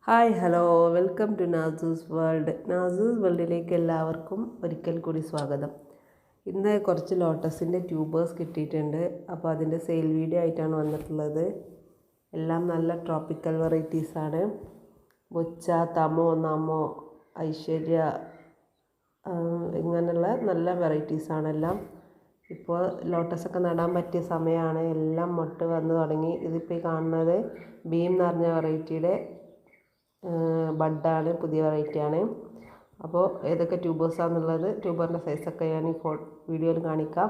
Hi hello welcome to നാസൂസ് world. നാസൂസ് വേൾഡിലേക്ക് എല്ലാവർക്കും ഒരിക്കൽ കൂടി സ്വാഗതം. ഇന്ന് കുറച്ച് ലോട്ടസിൻ്റെ ട്യൂബേഴ്സ് കിട്ടിയിട്ടുണ്ട്. അപ്പോൾ അതിൻ്റെ സെയിൽ വീഡിയോ ആയിട്ടാണ് വന്നിട്ടുള്ളത്. എല്ലാം നല്ല ട്രോപ്പിക്കൽ വെറൈറ്റീസാണ്. ബൊച്ച, തമോ, നമോ, ഐശ്വര്യ, ഇങ്ങനെയുള്ള നല്ല വെറൈറ്റീസാണ് എല്ലാം. ഇപ്പോൾ ലോട്ടസൊക്കെ നടാൻ പറ്റിയ സമയമാണ്. എല്ലാം മൊട്ട് വന്ന് തുടങ്ങി. ഇതിപ്പോൾ ഈ കാണുന്നത് ബീം എന്ന് പറഞ്ഞ വെറൈറ്റിയുടെ ബഡാണ്, പുതിയ വെറൈറ്റിയാണ്. അപ്പോൾ ഏതൊക്കെ ട്യൂബേഴ്സാണെന്നുള്ളത്, ട്യൂബറിൻ്റെ സൈസൊക്കെ ഞാൻ ഈ വീഡിയോയിൽ കാണിക്കാം.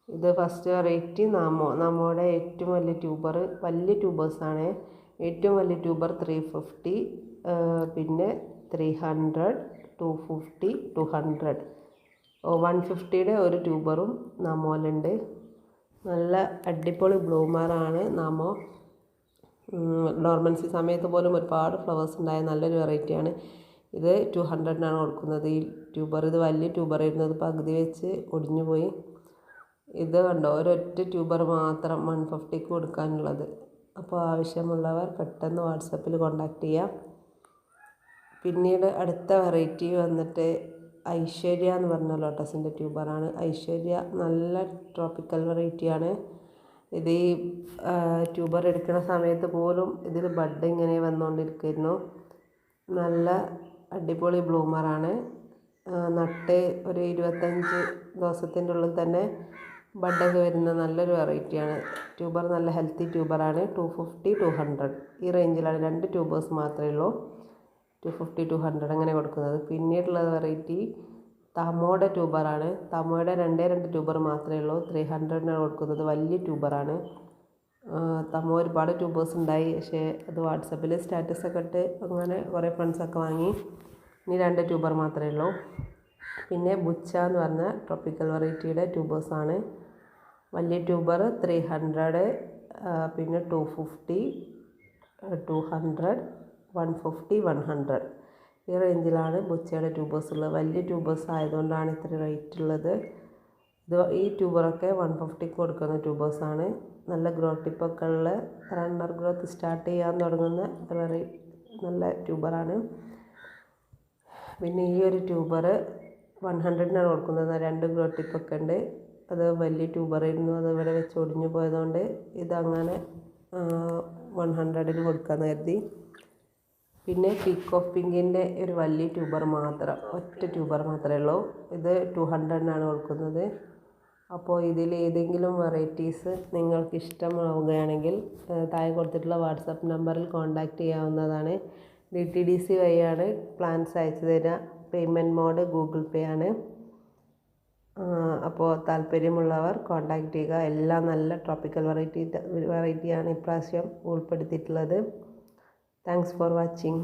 ഇത് ഫസ്റ്റ് വെറൈറ്റി നാമോയുടെ ഏറ്റവും വലിയ ട്യൂബർ, വലിയ ട്യൂബേഴ്സാണ്. ഏറ്റവും വലിയ ട്യൂബർ 350, പിന്നെ 300, 250, 200, 150യുടെ ഒരു ട്യൂബറും നാമോയിലുണ്ട്. നല്ല അടിപൊളി ബ്ലൂമറാണ് നാമോ. ഡോർമൻസി സമയത്ത് പോലും ഒരുപാട് ഫ്ലവേഴ്സ് ഉണ്ടായ നല്ലൊരു വെറൈറ്റിയാണ്. ഇത് 200-നാണ് കൊടുക്കുന്നത് ഈ ട്യൂബർ. ഇത് വലിയ ട്യൂബർ ആയിരുന്നു, ഇത് പകുതി വെച്ച് ഒടിഞ്ഞു പോയി. ഇത് കണ്ടോ, ഒരൊറ്റ ട്യൂബർ മാത്രം 150ക്ക് കൊടുക്കാനുള്ളത്. അപ്പോൾ ആവശ്യമുള്ളവർ പെട്ടെന്ന് വാട്സപ്പിൽ കോൺടാക്റ്റ് ചെയ്യാം. പിന്നീട് അടുത്ത വെറൈറ്റി വന്നിട്ട് ഐശ്വര്യ എന്ന് പറഞ്ഞ ലോട്ടസിൻ്റെ ട്യൂബറാണ്. ഐശ്വര്യ നല്ല ട്രോപ്പിക്കൽ വെറൈറ്റിയാണ്. ഇത് ഈ ട്യൂബർ എടുക്കുന്ന സമയത്ത് പോലും ഇതിൽ ബഡ് ഇങ്ങനെ വന്നുകൊണ്ടിരിക്കുന്നു. നല്ല അടിപൊളി ബ്ലൂമറാണ്. നട്ട് ഒരു 25 ദിവസത്തിൻ്റെ ഉള്ളിൽ തന്നെ ബഡൊക്കെ വരുന്ന നല്ലൊരു വെറൈറ്റിയാണ്. ട്യൂബർ നല്ല ഹെൽത്തി ട്യൂബറാണ്. 250, 200 ഈ റേഞ്ചിലാണ്. 2 ട്യൂബേഴ്സ് മാത്രമേ ഉള്ളൂ. 250, 200 അങ്ങനെ കൊടുക്കുന്നത്. പിന്നീടുള്ള വെറൈറ്റി തമോയുടെ ട്യൂബറാണ്. തമോയുടെ 2 ട്യൂബർ മാത്രമേ ഉള്ളൂ. 300-നാണ് കൊടുക്കുന്നത്. വലിയ ട്യൂബറാണ്. തമോ ഒരുപാട് ട്യൂബേഴ്സ് ഉണ്ടായി, പക്ഷേ അത് വാട്സപ്പിൽ സ്റ്റാറ്റസൊക്കെ ഇട്ട് അങ്ങനെ കുറേ ഫ്രണ്ട്സൊക്കെ വാങ്ങി. ഇനി 2 ട്യൂബർ മാത്രമേ ഉള്ളൂ. പിന്നെ ബുച്ച എന്ന് പറഞ്ഞ ട്രോപ്പിക്കൽ വെറൈറ്റിയുടെ ട്യൂബേഴ്സാണ്. വലിയ ട്യൂബർ 300, പിന്നെ 250, 200, 150, 100 ഈ റേഞ്ചിലാണ് ബുച്ചയുടെ ട്യൂബേഴ്സ് ഉള്ളത്. വലിയ ട്യൂബേഴ്സ് ആയതുകൊണ്ടാണ് ഇത്ര റേറ്റ് ഉള്ളത്. ഈ ട്യൂബറൊക്കെ 150ക്ക് കൊടുക്കുന്ന ട്യൂബേഴ്സാണ്. നല്ല ഗ്രോ ടിപ്പൊക്കെ ഉള്ള, റണ്ണർ ഗ്രോത്ത് സ്റ്റാർട്ട് ചെയ്യാൻ തുടങ്ങുന്ന നല്ല ട്യൂബറാണ്. പിന്നെ ഈ ഒരു ട്യൂബർ 100-നാണ് കൊടുക്കുന്നത്. 2 ഗ്രോ ടിപ്പൊക്കെ ഉണ്ട്. അത് വലിയ ട്യൂബറായിരുന്നു, അത് ഇവിടെ വെച്ച് ഒടിഞ്ഞു പോയതുകൊണ്ട് ഇതങ്ങനെ 100-ന് കൊടുക്കാമെന്ന് കരുതി. പിന്നെ പീക്ക് ഓഫ് പിങ്കിൻ്റെ ഒരു വലിയ ട്യൂബർ മാത്രം, ഒറ്റ ട്യൂബർ മാത്രമേ ഉള്ളൂ. ഇത് 200-നാണ് കൊടുക്കുന്നത്. അപ്പോൾ ഇതിൽ ഏതെങ്കിലും വെറൈറ്റീസ് നിങ്ങൾക്ക് ഇഷ്ടമാവുകയാണെങ്കിൽ താഴെ കൊടുത്തിട്ടുള്ള വാട്സപ്പ് നമ്പറിൽ കോൺടാക്റ്റ് ചെയ്യാവുന്നതാണ്. DTDC വഴിയാണ് പ്ലാൻസ് അയച്ചു തരിക. പേയ്മെൻറ്റ് മോഡ് ഗൂഗിൾ പേ ആണ്. അപ്പോൾ താല്പര്യമുള്ളവർ കോൺടാക്റ്റ് ചെയ്യുക. എല്ലാം നല്ല ട്രോപ്പിക്കൽ വെറൈറ്റിയാണ് ഇപ്രാവശ്യം ഉൾപ്പെടുത്തിയിട്ടുള്ളത്. Thanks for watching.